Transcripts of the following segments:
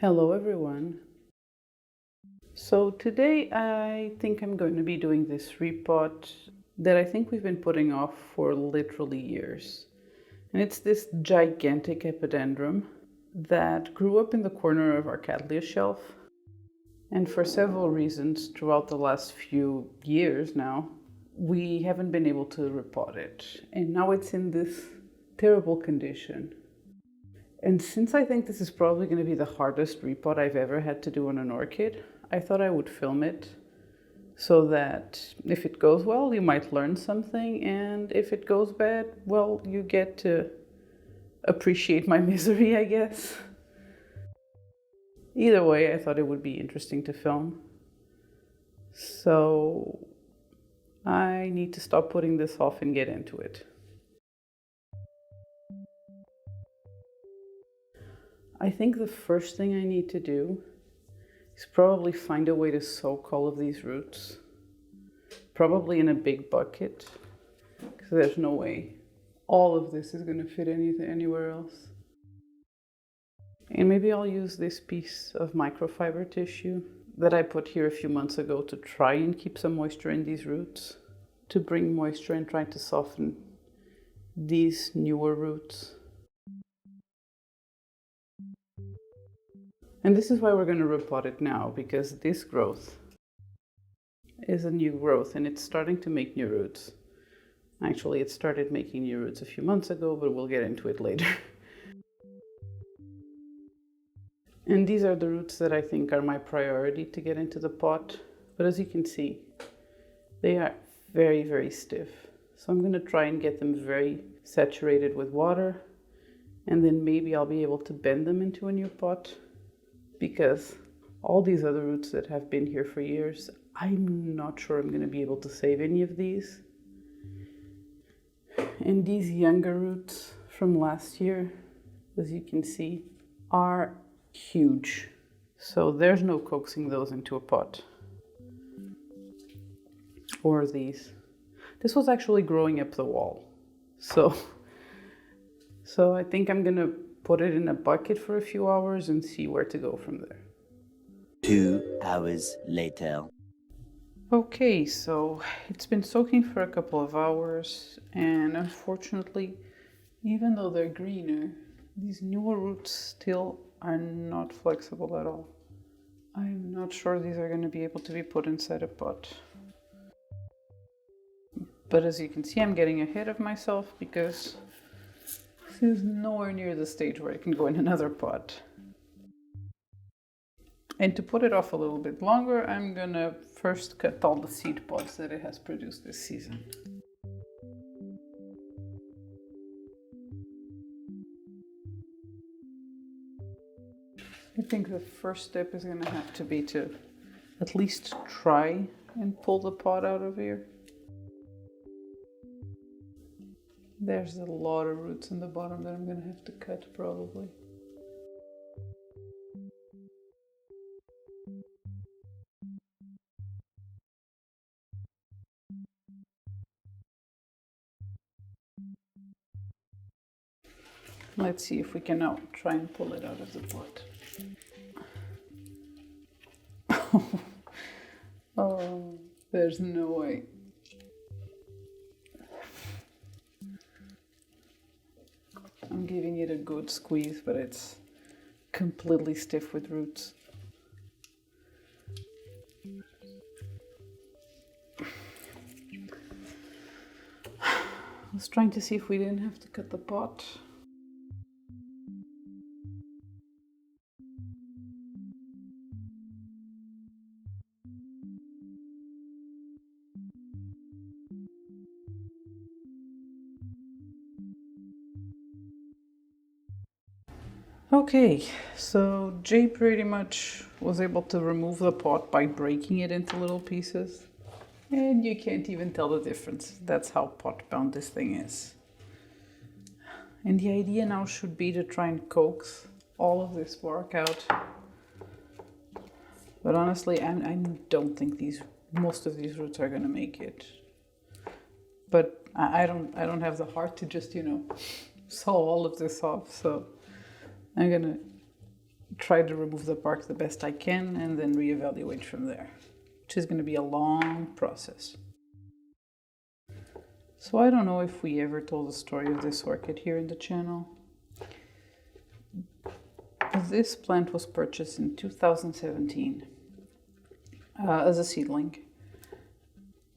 Hello everyone. So today I think I'm going to be doing this repot that I think we've been putting off for literally years. And it's this gigantic epidendrum that grew up in the corner of our Cattleya shelf. And for several reasons throughout the last few years now, we haven't been able to repot it. And now it's in this terrible condition. And since I think this is probably going to be the hardest repot I've ever had to do on an orchid, I thought I would film it so that if it goes well, you might learn something, and if it goes bad, well, you get to appreciate my misery, I guess. Either way, I thought it would be interesting to film. So I need to stop putting this off and get into it. I think the first thing I need to do is probably find a way to soak all of these roots. Probably in a big bucket, because there's no way all of this is going to fit anywhere else. And maybe I'll use this piece of microfiber tissue that I put here a few months ago to try and keep some moisture in these roots, to bring moisture and try to soften these newer roots. And this is why we're going to repot it now, because this growth is a new growth and it's starting to make new roots. Actually, it started making new roots a few months ago, but we'll get into it later. And these are the roots that I think are my priority to get into the pot. But as you can see, they are very, very stiff. So I'm going to try and get them very saturated with water, and then maybe I'll be able to bend them into a new pot. Because all these other roots that have been here for years, I'm not sure I'm going to be able to save any of these. And these younger roots from last year, as you can see, are huge. So there's no coaxing those into a pot. Or these. This was actually growing up the wall. So I think I'm going to put it in a bucket for a few hours and see where to go from there. 2 hours later. Okay, so it's been soaking for a couple of hours, and unfortunately, even though they're greener, these newer roots still are not flexible at all. I'm not sure these are going to be able to be put inside a pot. But as you can see, I'm getting ahead of myself because this is nowhere near the stage where I can go in another pot. And to put it off a little bit longer, I'm gonna first cut all the seed pods that it has produced this season. I think the first step is gonna have to be to at least try and pull the pod out of here. There's a lot of roots in the bottom that I'm gonna have to cut probably. Let's see if we can now try and pull it out of the pot. Oh, there's no way. I'm giving it a good squeeze, but it's completely stiff with roots. I was trying to see if we didn't have to cut the pot. Okay, so Jay pretty much was able to remove the pot by breaking it into little pieces. And you can't even tell the difference. That's how pot bound this thing is. And the idea now should be to try and coax all of this bark out. But honestly, I don't think most of these roots are gonna make it. But I don't have the heart to just, saw all of this off, so I'm gonna try to remove the bark the best I can, and then reevaluate from there, which is going to be a long process. So I don't know if we ever told the story of this orchid here in the channel. This plant was purchased in 2017 as a seedling,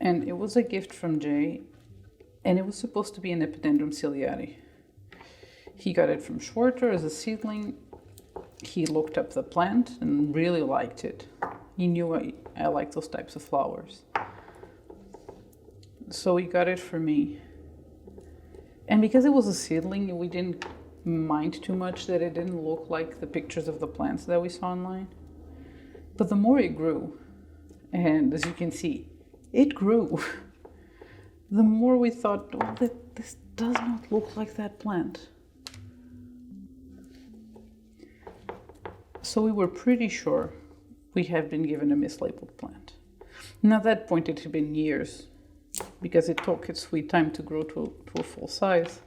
and it was a gift from Jay, and it was supposed to be an Epidendrum ciliate. He got it from Schwarter as a seedling. He looked up the plant and really liked it. He knew I like those types of flowers. So he got it for me. And because it was a seedling, we didn't mind too much that it didn't look like the pictures of the plants that we saw online. But the more it grew, and as you can see, it grew, the more we thought, well, this does not look like that plant. So we were pretty sure we had been given a mislabeled plant. And at that point it had been years, because it took its sweet time to grow to a full size.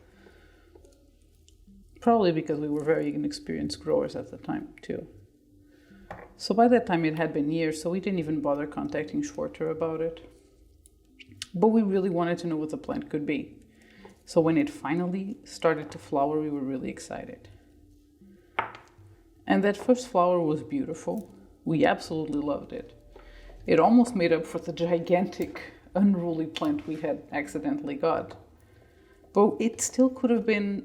Probably because we were very inexperienced growers at the time too. So by that time it had been years, so we didn't even bother contacting Schwarter about it. But we really wanted to know what the plant could be. So when it finally started to flower, we were really excited. And that first flower was beautiful. We absolutely loved it. It almost made up for the gigantic, unruly plant we had accidentally got. But it still could have been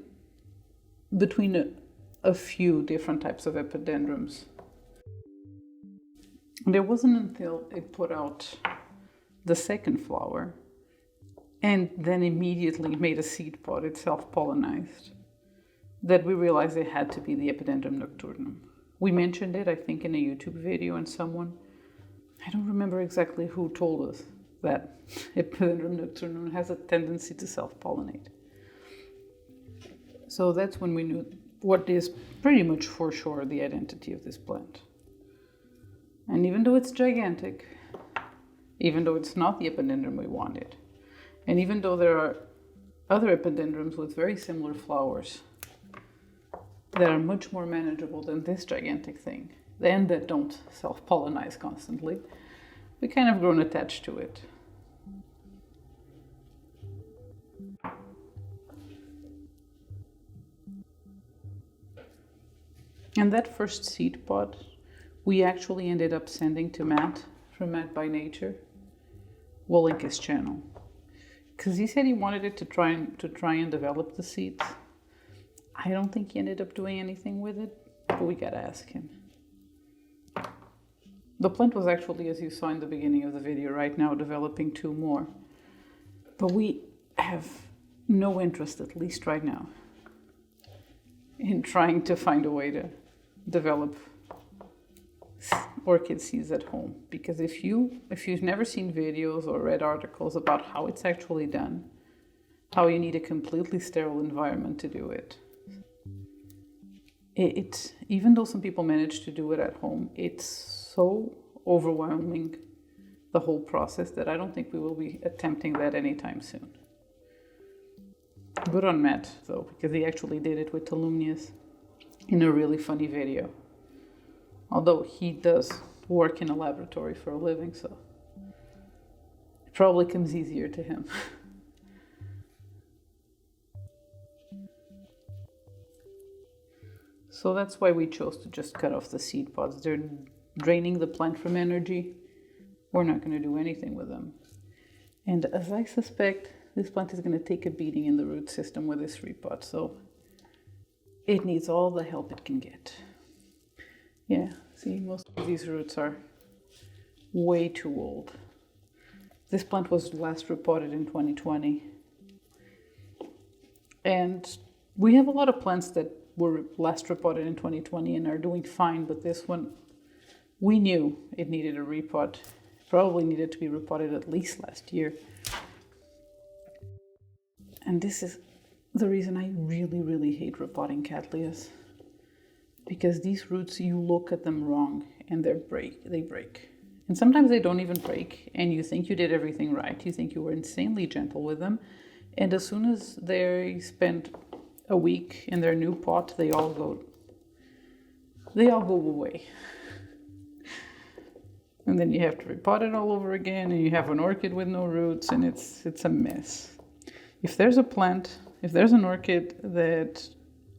between a few different types of epidendrums. And it wasn't until it put out the second flower and then immediately made a seed pod, it self-pollinized, that we realized it had to be the Epidendrum nocturnum. We mentioned it, I think, in a YouTube video, and someone, I don't remember exactly who, told us that Epidendrum nocturnum has a tendency to self-pollinate. So that's when we knew what is pretty much for sure the identity of this plant. And even though it's gigantic, even though it's not the epidendrum we wanted, and even though there are other epidendrums with very similar flowers that are much more manageable than this gigantic thing, and that don't self-pollinize constantly, we kind of grown attached to it. And that first seed pod, we actually ended up sending to Matt from Matt by Nature. We'll link his channel, because he said he wanted it to try and develop the seeds. I don't think he ended up doing anything with it, but we gotta ask him. The plant was actually, as you saw in the beginning of the video, right now developing 2 more. But we have no interest, at least right now, in trying to find a way to develop orchid seeds at home. Because if you've never seen videos or read articles about how it's actually done, how you need a completely sterile environment to do it, even though some people manage to do it at home, it's so overwhelming, the whole process, that I don't think we will be attempting that anytime soon. Good on Matt, though, because he actually did it with Tolumnius in a really funny video. Although he does work in a laboratory for a living, so it probably comes easier to him. So that's why we chose to just cut off the seed pods. They're draining the plant from energy. We're not going to do anything with them. And as I suspect, this plant is going to take a beating in the root system with this repot, so it needs all the help it can get. Yeah, see, most of these roots are way too old. This plant was last repotted in 2020. And we have a lot of plants that were last repotted in 2020 and are doing fine, but this one, we knew it needed a repot. Probably needed to be repotted at least last year. And this is the reason I really, really hate repotting Cattleyas. Because these roots, you look at them wrong and they break. And sometimes they don't even break, and you think you did everything right. You think you were insanely gentle with them. And as soon as they spend a week in their new pot, they all go they all go away. And then you have to repot it all over again, and you have an orchid with no roots, and it's a mess. If there's a plant, if there's an orchid that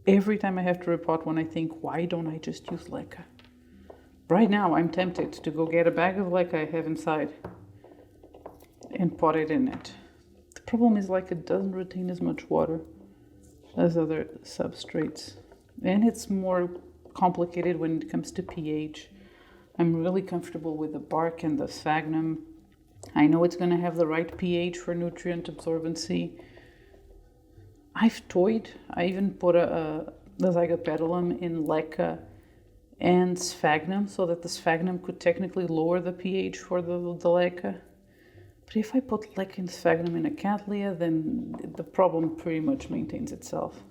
every time I have to repot one, I think, why don't I just use leca? Right now, I'm tempted to go get a bag of leca I have inside and pot it in it. The problem is leca doesn't retain as much water as other substrates, and it's more complicated when it comes to pH. I'm really comfortable with the bark and the sphagnum. I know it's going to have the right pH for nutrient absorbency. I've toyed. I even put the Zygopetalum in leca and sphagnum so that the sphagnum could technically lower the pH for the leca. But if I put leca and sphagnum in a Cattleya, then the problem pretty much maintains itself.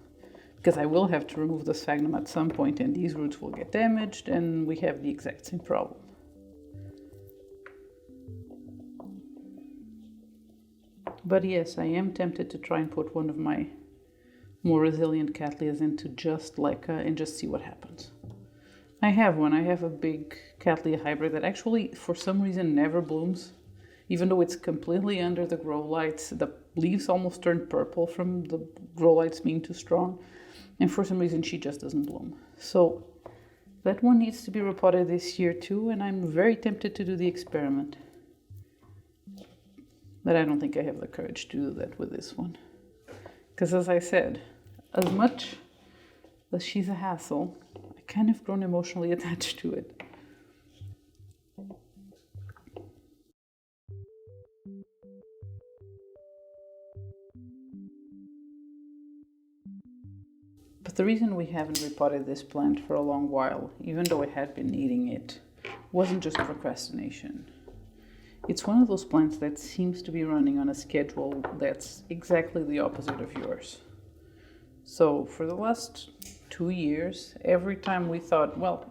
Because I will have to remove the sphagnum at some point, and these roots will get damaged, and we have the exact same problem. But yes, I am tempted to try and put one of my more resilient Cattleyas into just leca and just see what happens. I have one. I have a big Cattleya hybrid that actually, for some reason, never blooms. Even though it's completely under the grow lights, the leaves almost turn purple from the grow lights being too strong. And for some reason, she just doesn't bloom. So that one needs to be repotted this year too, and I'm very tempted to do the experiment. But I don't think I have the courage to do that with this one. Because as I said, as much as she's a hassle, I kind of grown emotionally attached to it. But the reason we haven't repotted this plant for a long while, even though I had been needing it, wasn't just procrastination. It's one of those plants that seems to be running on a schedule that's exactly the opposite of yours. So for the last 2 years, every time we thought, well,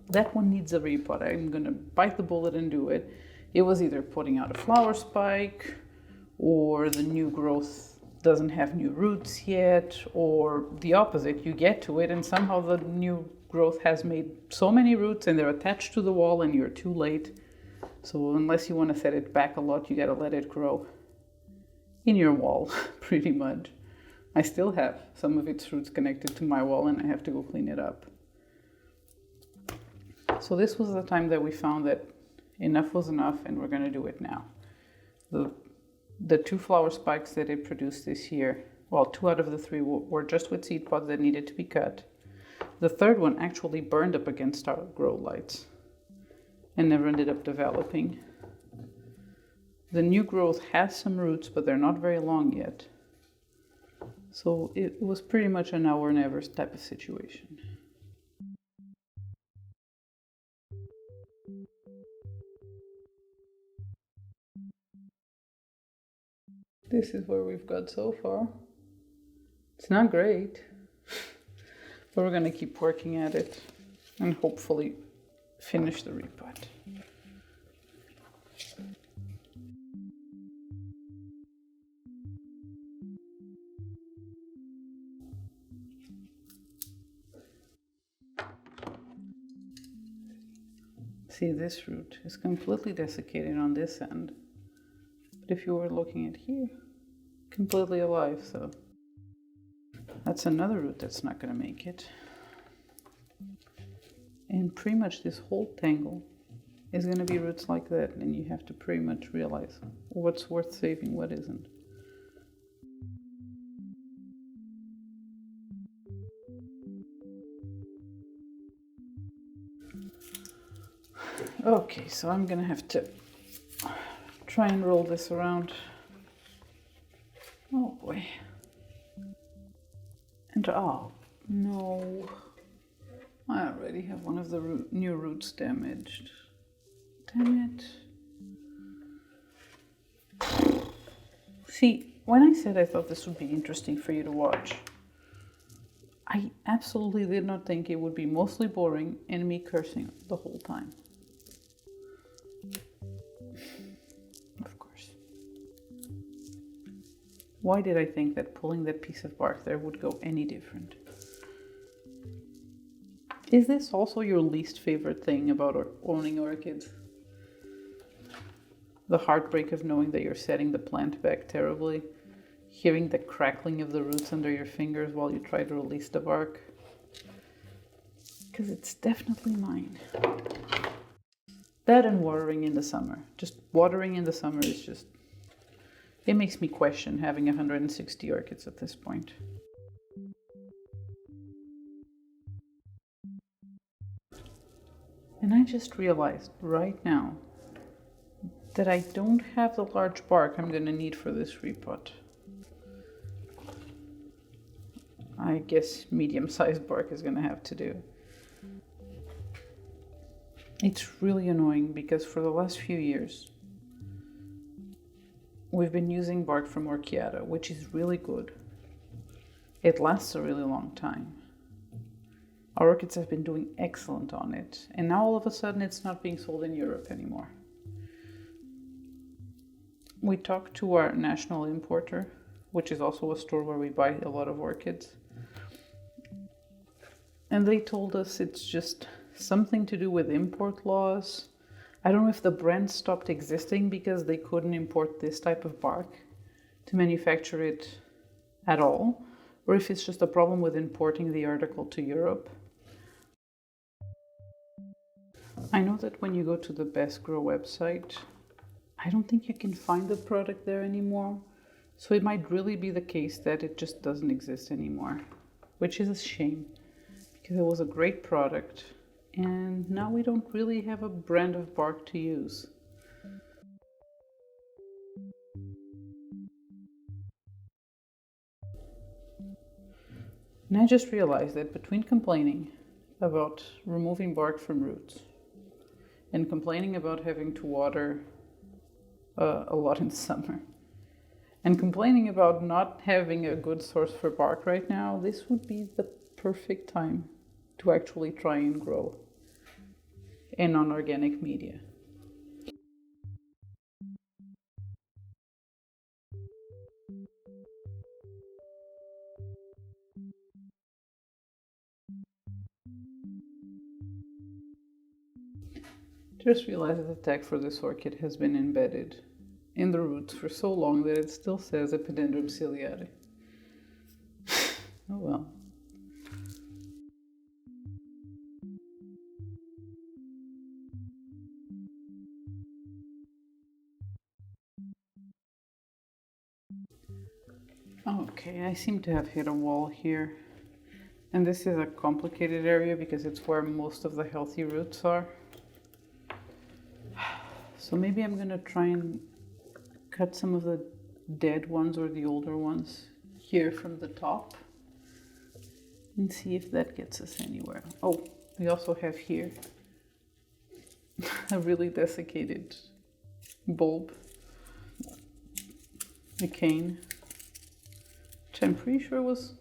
that one needs a repot, I'm going to bite the bullet and do it, it was either putting out a flower spike, or the new growth doesn't have new roots yet, or the opposite, you get to it and somehow the new growth has made so many roots and they're attached to the wall and you're too late. So unless you want to set it back a lot, you gotta let it grow in your wall, pretty much. I still have some of its roots connected to my wall and I have to go clean it up. So this was the time that we found that enough was enough and we're gonna do it now. The 2 flower spikes that it produced this year, well, 2 out of the 3 were just with seed pods that needed to be cut. The 3rd one actually burned up against our grow lights and never ended up developing. The new growth has some roots, but they're not very long yet. So it was pretty much a now or never type of situation. This is where we've got so far. It's not great, but we're going to keep working at it and hopefully finish the repot. See, this root is completely desiccated on this end. But if you were looking at here, completely alive, so that's another root that's not going to make it. And pretty much this whole tangle is going to be roots like that, and you have to pretty much realize what's worth saving, what isn't. Okay, so I'm going to have to try and roll this around. Oh boy. And oh no, I already have one of the new roots damaged. Damn it. See, when I said I thought this would be interesting for you to watch, I absolutely did not think it would be mostly boring and me cursing the whole time. Of course. Why did I think that pulling that piece of bark there would go any different? Is this also your least favorite thing about owning orchids? The heartbreak of knowing that you're setting the plant back terribly, hearing the crackling of the roots under your fingers while you try to release the bark? Because it's definitely mine. That and watering in the summer. Just watering in the summer is just... It makes me question having 160 orchids at this point. And I just realized right now that I don't have the large bark I'm going to need for this repot. I guess medium-sized bark is going to have to do. It's really annoying because for the last few years, we've been using bark from Orchiata, which is really good. It lasts a really long time. Our orchids have been doing excellent on it, and now all of a sudden it's not being sold in Europe anymore. We talked to our national importer, which is also a store where we buy a lot of orchids, and they told us it's just something to do with import laws. I don't know if the brand stopped existing because they couldn't import this type of bark to manufacture it at all, or if it's just a problem with importing the article to Europe. I know that when you go to the Best Grow website, I don't think you can find the product there anymore. So it might really be the case that it just doesn't exist anymore, which is a shame because it was a great product and now we don't really have a brand of bark to use. And I just realized that between complaining about removing bark from roots and complaining about having to water a lot in summer and complaining about not having a good source for bark right now, this would be the perfect time to actually try and grow in non-organic media. Just realized that the tag for this orchid has been embedded in the roots for so long that it still says Epidendrum ciliare. Oh well. Okay, I seem to have hit a wall here. And this is a complicated area because it's where most of the healthy roots are. So maybe I'm gonna try and cut some of the dead ones or the older ones here from the top and see if that gets us anywhere. Oh, we also have here a really desiccated bulb, a cane, which I'm pretty sure was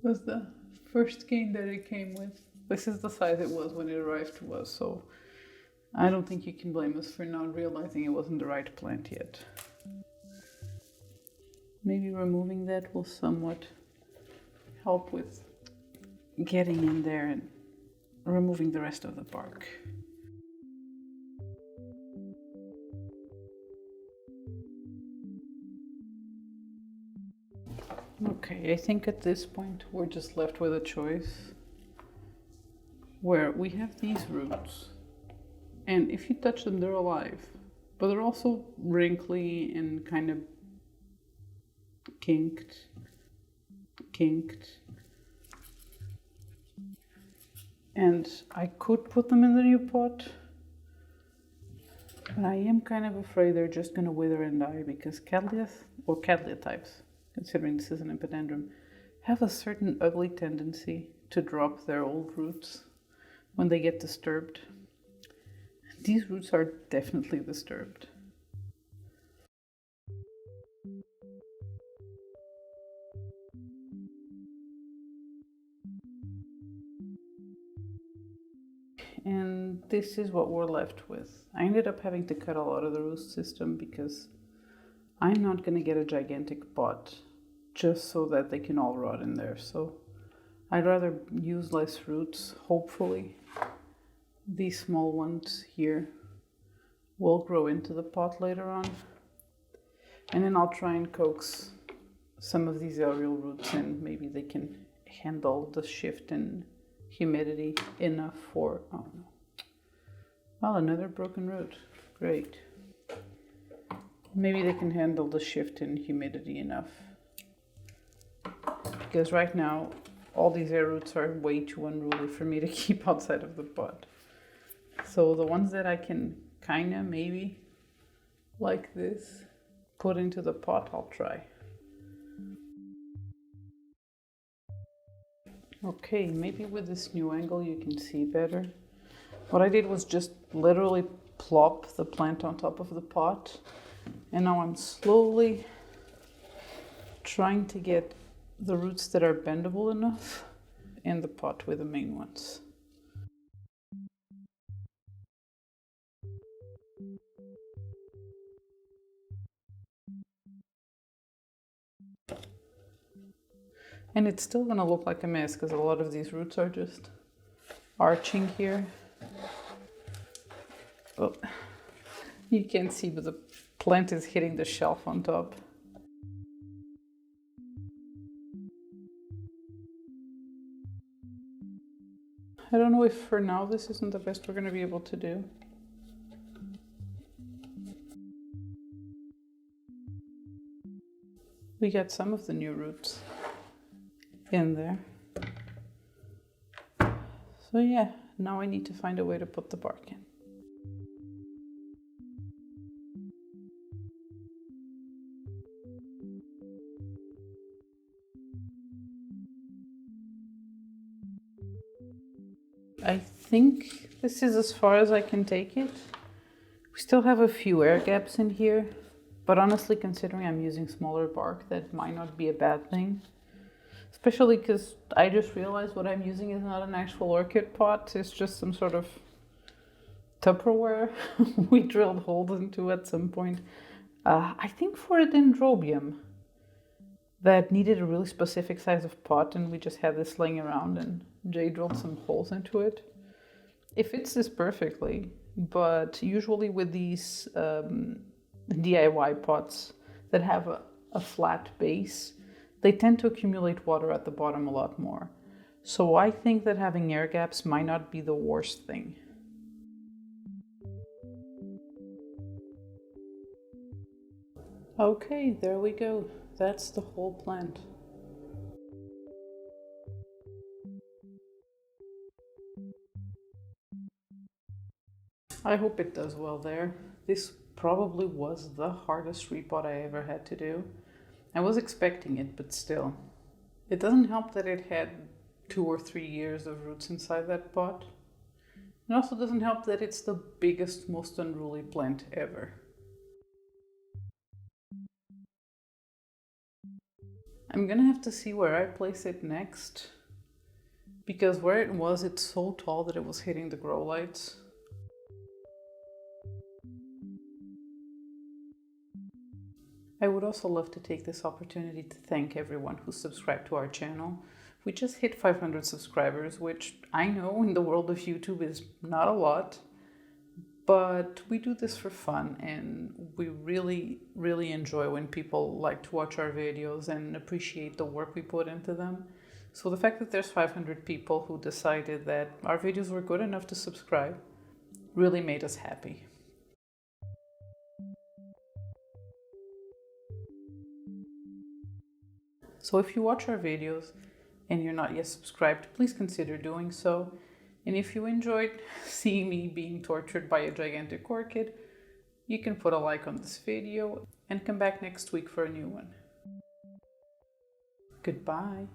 the first cane that it came with. This is the size it was when it arrived to us, so I don't think you can blame us for not realizing it wasn't the right plant yet. Maybe removing that will somewhat help with getting in there and removing the rest of the bark. Okay, I think at this point we're just left with a choice where we have these roots, and if you touch them, they're alive, but they're also wrinkly and kind of kinked. And I could put them in the new pot, but I am kind of afraid they're just going to wither and die because Cattleya, or Cattleya types, considering this is an epidendrum, have a certain ugly tendency to drop their old roots when they get disturbed. These roots are definitely disturbed. And this is what we're left with. I ended up having to cut a lot of the root system because I'm not going to get a gigantic pot just so that they can all rot in there. So I'd rather use less roots, hopefully. These small ones here will grow into the pot later on. And then I'll try and coax some of these aerial roots in. Maybe they can handle the shift in humidity enough for, oh no. Well, another broken root. Great. Maybe they can handle the shift in humidity enough. Because right now, all these air roots are way too unruly for me to keep outside of the pot. So the ones that I can kinda maybe like this put into the pot, I'll try. Okay, maybe with this new angle you can see better. What I did was just literally plop the plant on top of the pot, and now I'm slowly trying to get the roots that are bendable enough in the pot with the main ones. And it's still gonna look like a mess because a lot of these roots are just arching here. Oh, you can't see, but the plant is hitting the shelf on top. I don't know if for now this isn't the best we're gonna be able to do. We got some of the new roots in there. So yeah, now I need to find a way to put the bark in. I think this is as far as I can take it. We still have a few air gaps in here, but honestly, considering I'm using smaller bark, that might not be a bad thing. Especially because I just realized what I'm using is not an actual orchid pot, it's just some sort of Tupperware we drilled holes into at some point. I think for a dendrobium that needed a really specific size of pot, and we just had this laying around and Jay drilled some holes into it. It fits this perfectly, but usually with these DIY pots that have a flat base, they tend to accumulate water at the bottom a lot more. So I think that having air gaps might not be the worst thing. Okay, there we go. That's the whole plant. I hope it does well there. This probably was the hardest repot I ever had to do. I was expecting it, but still. It doesn't help that it had 2 or 3 years of roots inside that pot. It also doesn't help that it's the biggest, most unruly plant ever. I'm gonna have to see where I place it next, because where it was, it's so tall that it was hitting the grow lights. I would also love to take this opportunity to thank everyone who subscribed to our channel. We just hit 500 subscribers, which I know in the world of YouTube is not a lot, but we do this for fun, and we really, really enjoy when people like to watch our videos and appreciate the work we put into them. So the fact that there's 500 people who decided that our videos were good enough to subscribe really made us happy. So if you watch our videos and you're not yet subscribed, please consider doing so. And if you enjoyed seeing me being tortured by a gigantic orchid, you can put a like on this video and come back next week for a new one. Goodbye.